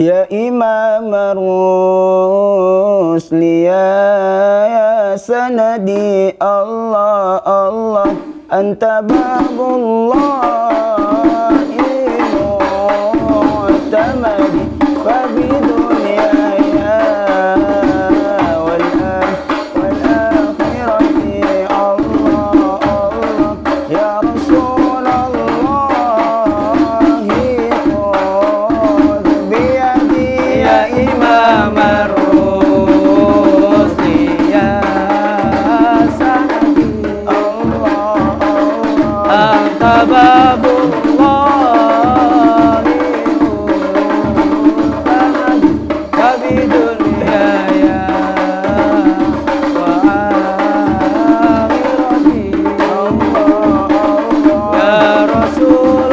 Ya Imam Rusli ya sanadi Allah Allah anta babullahi mu'tamadi wa bidunya ya wal akhirati Allah Allah ya Rasulullah Imam Rusli ya sanadi Allah Allah anta babullahi mu'tamadi wa bidunya ya wa akhirati Allah Allah ya Rasulullah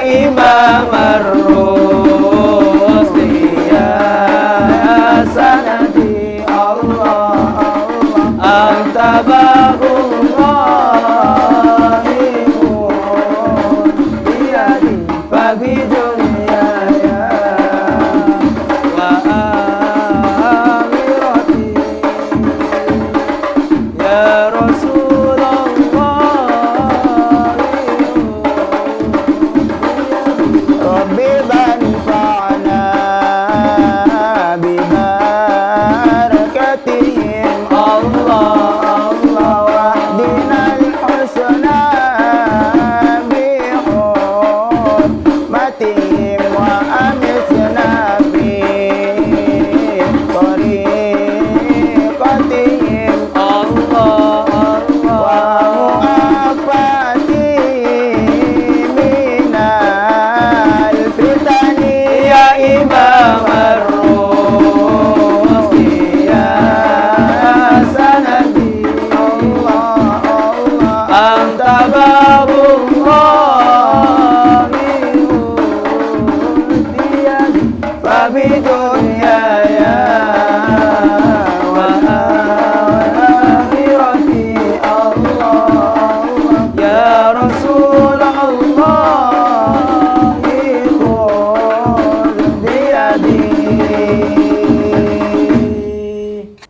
Imam Rusli ya sanadi Allah Allah anta babullahi mu'tamadi wa bidunya ya wa akhirati ya Rasulullah Rabbi banfa'na bibarakatihim Allah Allah wahdinal husna bihurmatihim wa amitna fi tariqatihim Allah Allah wa mu'afati minal fitani ya Imam Rusli ya sanadi Allah Allah anta babullahi mu'tamadi wa bidunya ya wa akhirati Allah Allah ya Rasulullah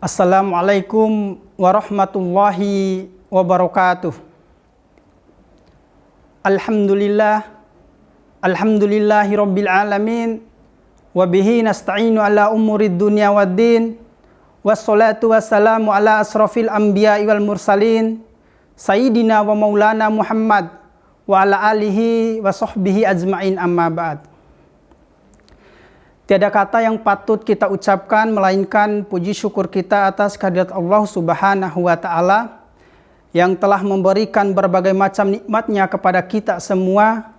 Assalamualaikum warahmatullahi wabarakatuh. Alhamdulillahi rabbil alamin wa bihi nasta'inu ala umurid dunya waddin wassalatu wassalamu ala asrafil anbiya'i wal mursalin sayyidina wa maulana Muhammad wa ala alihi wa sahbihi ajma'in amma ba'd. Tiada kata yang patut kita ucapkan melainkan puji syukur kita atas kehadirat Allah Subhanahu wa taala yang telah memberikan berbagai macam nikmat-Nya kepada kita semua.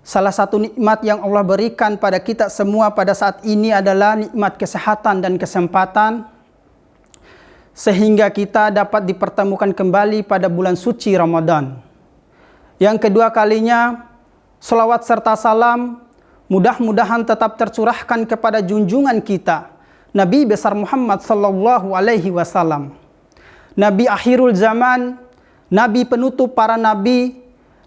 Salah satu nikmat yang Allah berikan pada kita semua pada saat ini adalah nikmat kesehatan dan kesempatan sehingga kita dapat dipertemukan kembali pada bulan suci Ramadan. Yang kedua kalinya, selawat serta salam mudah-mudahan tetap tercurahkan kepada junjungan kita, Nabi besar Muhammad sallallahu alaihi wasallam. Nabi akhirul zaman, Nabi penutup para nabi,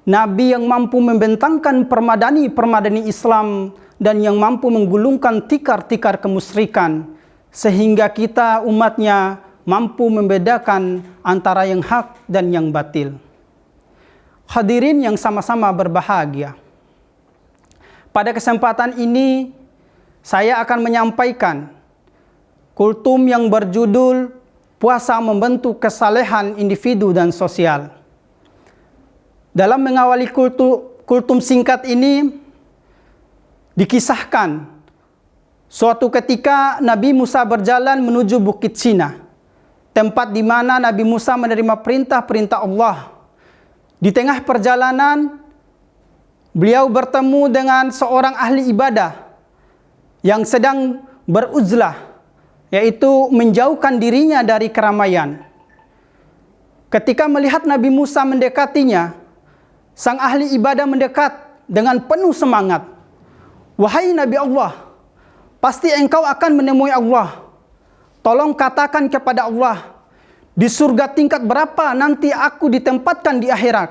Nabi yang mampu membentangkan permadani Islam dan yang mampu menggulungkan tikar-tikar kemusyrikan, sehingga kita umatnya mampu membedakan antara yang hak dan yang batil. Hadirin yang sama-sama berbahagia. Pada kesempatan ini, saya akan menyampaikan kultum yang berjudul Puasa Membentuk Kesalehan Individu dan Sosial. Dalam mengawali kultum singkat ini, dikisahkan suatu ketika Nabi Musa berjalan menuju Bukit Sina, tempat di mana Nabi Musa menerima perintah-perintah Allah. Di tengah perjalanan, beliau bertemu dengan seorang ahli ibadah yang sedang beruzlah, yaitu menjauhkan dirinya dari keramaian. Ketika melihat Nabi Musa mendekatinya, sang ahli ibadah mendekat dengan penuh semangat. "Wahai Nabi Allah, pasti engkau akan menemui Allah. Tolong katakan kepada Allah, di surga tingkat berapa nanti aku ditempatkan di akhirat?"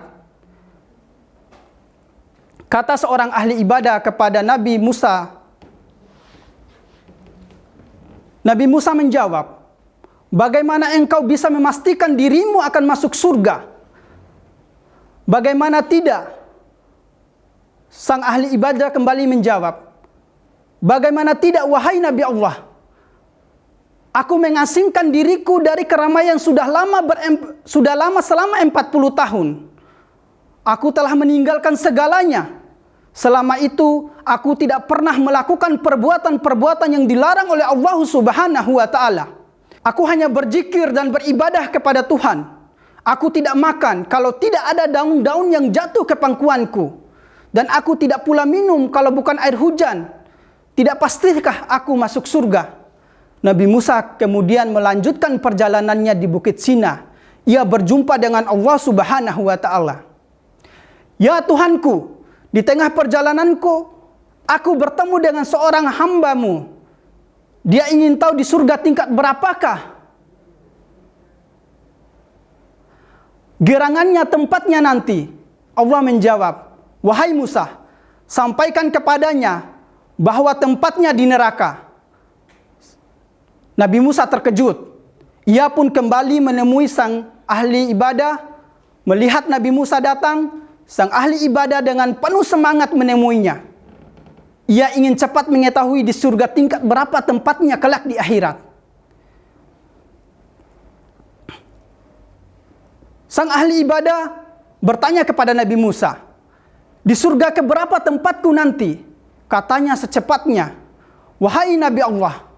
Kata seorang ahli ibadah kepada Nabi Musa. Nabi Musa menjawab, "Bagaimana engkau bisa memastikan dirimu akan masuk surga?" "Bagaimana tidak?" Sang ahli ibadah kembali menjawab, "Bagaimana tidak, wahai Nabi Allah? Aku mengasingkan diriku dari keramaian sudah lama selama 40 tahun. Aku telah meninggalkan segalanya. Selama itu aku tidak pernah melakukan perbuatan-perbuatan yang dilarang oleh Allah Subhanahu wa taala. Aku hanya berzikir dan beribadah kepada Tuhan. Aku tidak makan kalau tidak ada daun-daun yang jatuh ke pangkuanku. Dan aku tidak pula minum kalau bukan air hujan. Tidak pastikah aku masuk surga?" Nabi Musa kemudian melanjutkan perjalanannya di Bukit Sina. Ia berjumpa dengan Allah Subhanahu wa taala. "Ya Tuhanku, di tengah perjalananku, aku bertemu dengan seorang hamba-Mu. Dia ingin tahu di surga tingkat berapakah gerangannya, tempatnya nanti." Allah menjawab, "Wahai Musa, sampaikan kepadanya bahwa tempatnya di neraka." Nabi Musa terkejut. Ia pun kembali menemui sang ahli ibadah. Melihat Nabi Musa datang, sang ahli ibadah dengan penuh semangat menemuinya. Ia ingin cepat mengetahui di surga tingkat berapa tempatnya kelak di akhirat. Sang ahli ibadah bertanya kepada Nabi Musa, "Di surga keberapa tempatku nanti?" Katanya secepatnya, "Wahai Nabi Allah."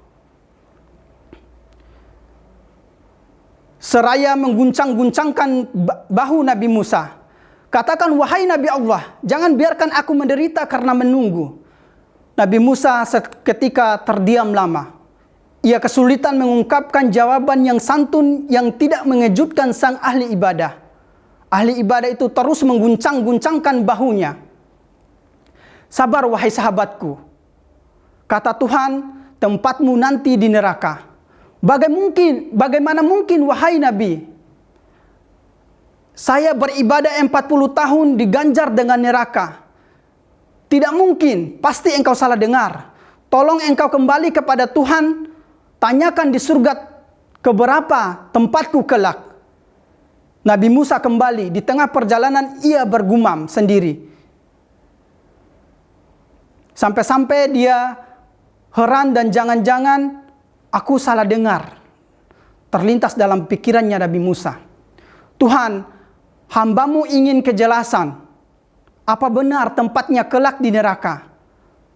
Seraya mengguncang-guncangkan bahu Nabi Musa, katakan, "Wahai Nabi Allah, jangan biarkan aku menderita karena menunggu." Nabi Musa seketika terdiam lama. Ia kesulitan mengungkapkan jawaban yang santun yang tidak mengejutkan sang ahli ibadah. Ahli ibadah itu terus mengguncang-guncangkan bahunya. "Sabar wahai sahabatku. Kata Tuhan, tempatmu nanti di neraka. Bagaimana mungkin wahai Nabi? Saya beribadah 40 tahun diganjar dengan neraka. Tidak mungkin, pasti engkau salah dengar. Tolong engkau kembali kepada Tuhan, tanyakan di surga keberapa tempatku kelak." Nabi Musa kembali, di tengah perjalanan ia bergumam sendiri. Sampai-sampai dia heran dan jangan-jangan aku salah dengar. Terlintas dalam pikirannya Nabi Musa. "Tuhan, hamba-Mu ingin kejelasan. Apa benar tempatnya kelak di neraka?"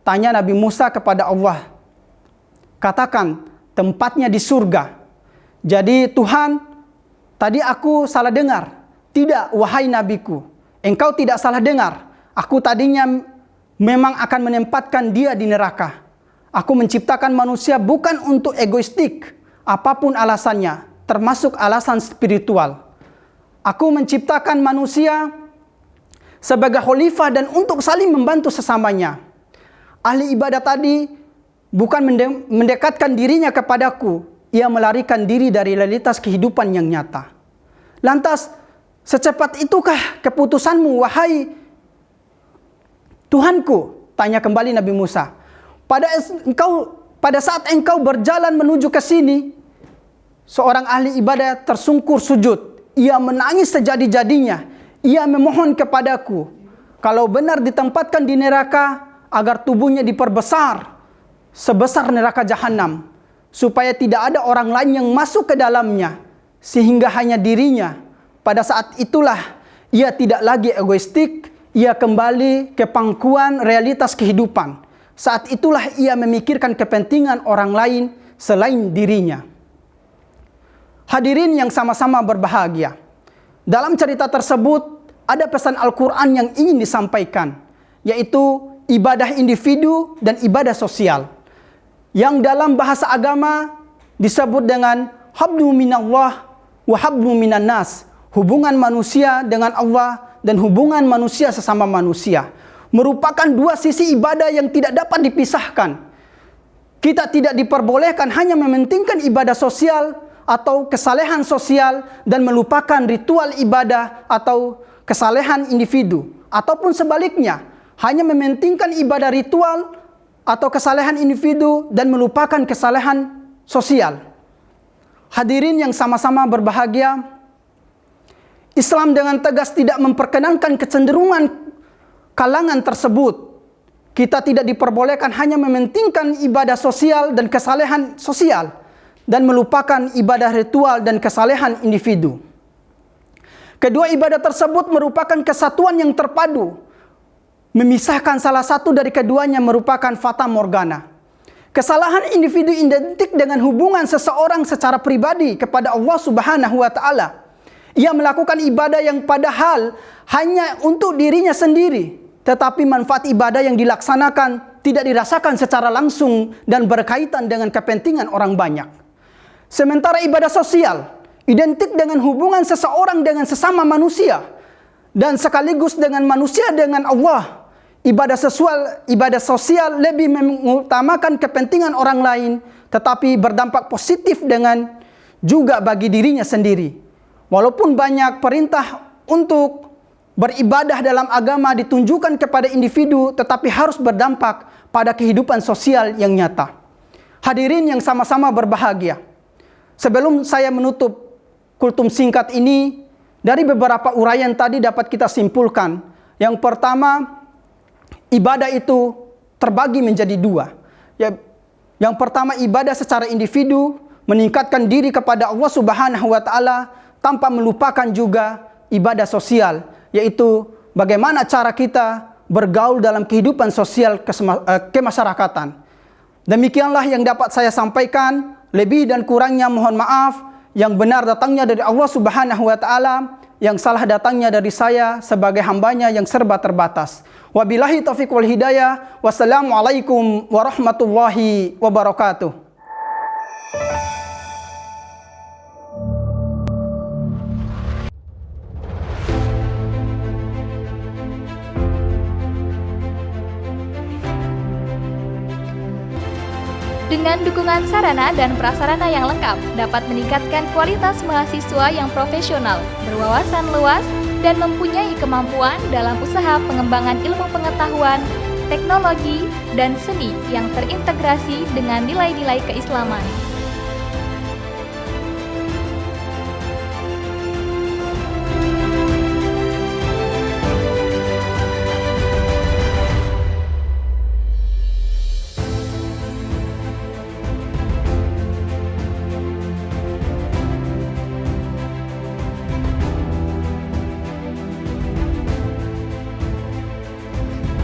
Tanya Nabi Musa kepada Allah. "Katakan, tempatnya di surga." "Jadi Tuhan, tadi aku salah dengar." "Tidak, wahai Nabiku. Engkau tidak salah dengar. Aku tadinya memang akan menempatkan dia di neraka. Aku menciptakan manusia bukan untuk egoistik, apapun alasannya, termasuk alasan spiritual. Aku menciptakan manusia sebagai khalifah dan untuk saling membantu sesamanya. Ahli ibadah tadi bukan mendekatkan dirinya kepadaku, ia melarikan diri dari realitas kehidupan yang nyata. Lantas, secepat itukah keputusanmu, wahai Tuhanku?" Tanya kembali Nabi Musa. Pada saat engkau berjalan menuju ke sini, seorang ahli ibadah tersungkur sujud. Ia menangis sejadi-jadinya. Ia memohon kepadaku, kalau benar ditempatkan di neraka, agar tubuhnya diperbesar sebesar neraka jahanam, supaya tidak ada orang lain yang masuk ke dalamnya, sehingga hanya dirinya. Pada saat itulah ia tidak lagi egoistik, ia kembali ke pangkuan realitas kehidupan. Saat itulah ia memikirkan kepentingan orang lain selain dirinya. Hadirin yang sama-sama berbahagia. Dalam cerita tersebut ada pesan Al-Quran yang ingin disampaikan, yaitu ibadah individu dan ibadah sosial, yang dalam bahasa agama disebut dengan hablu minallah wa hablu minan nas, hubungan manusia dengan Allah dan hubungan manusia sesama manusia. Merupakan dua sisi ibadah yang tidak dapat dipisahkan. Kita tidak diperbolehkan hanya mementingkan ibadah sosial atau kesalehan sosial dan melupakan ritual ibadah atau kesalehan individu, ataupun sebaliknya, hanya mementingkan ibadah ritual atau kesalehan individu dan melupakan kesalehan sosial. Hadirin yang sama-sama berbahagia, Islam dengan tegas tidak memperkenankan kecenderungan kalangan tersebut. Kita tidak diperbolehkan hanya mementingkan ibadah sosial dan kesalehan sosial dan melupakan ibadah ritual dan kesalehan individu. Kedua ibadah tersebut merupakan kesatuan yang terpadu. Memisahkan salah satu dari keduanya merupakan fata morgana. Kesalahan individu identik dengan hubungan seseorang secara pribadi kepada Allah Subhanahu wa taala. Ia melakukan ibadah yang padahal hanya untuk dirinya sendiri, tetapi manfaat ibadah yang dilaksanakan tidak dirasakan secara langsung dan berkaitan dengan kepentingan orang banyak. Sementara ibadah sosial identik dengan hubungan seseorang dengan sesama manusia dan sekaligus dengan manusia dengan Allah. Ibadah sosial lebih mengutamakan kepentingan orang lain, tetapi berdampak positif dengan juga bagi dirinya sendiri. Walaupun banyak perintah untuk beribadah dalam agama ditunjukkan kepada individu, tetapi harus berdampak pada kehidupan sosial yang nyata. Hadirin yang sama-sama berbahagia, sebelum saya menutup kultum singkat ini, dari beberapa uraian tadi dapat kita simpulkan. Yang pertama, ibadah itu terbagi menjadi dua. Yang pertama, ibadah secara individu, meningkatkan diri kepada Allah Subhanahu wa taala tanpa melupakan juga ibadah sosial, yaitu bagaimana cara kita bergaul dalam kehidupan sosial kemasyarakatan. Demikianlah yang dapat saya sampaikan. Lebih dan kurangnya mohon maaf. Yang benar datangnya dari Allah Subhanahu wa taala, yang salah datangnya dari saya sebagai hambanya yang serba terbatas. Wabillahi taufiq wal hidayah. Wassalamualaikum warahmatullahi wabarakatuh. Dengan dukungan sarana dan prasarana yang lengkap, dapat meningkatkan kualitas mahasiswa yang profesional, berwawasan luas, dan mempunyai kemampuan dalam usaha pengembangan ilmu pengetahuan, teknologi, dan seni yang terintegrasi dengan nilai-nilai keislaman.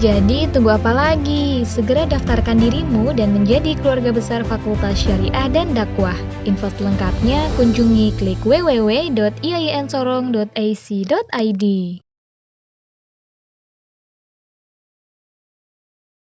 Jadi tunggu apa lagi? Segera daftarkan dirimu dan menjadi keluarga besar Fakultas Syariah dan Dakwah. Info selengkapnya kunjungi klik www.iainsorong.ac.id.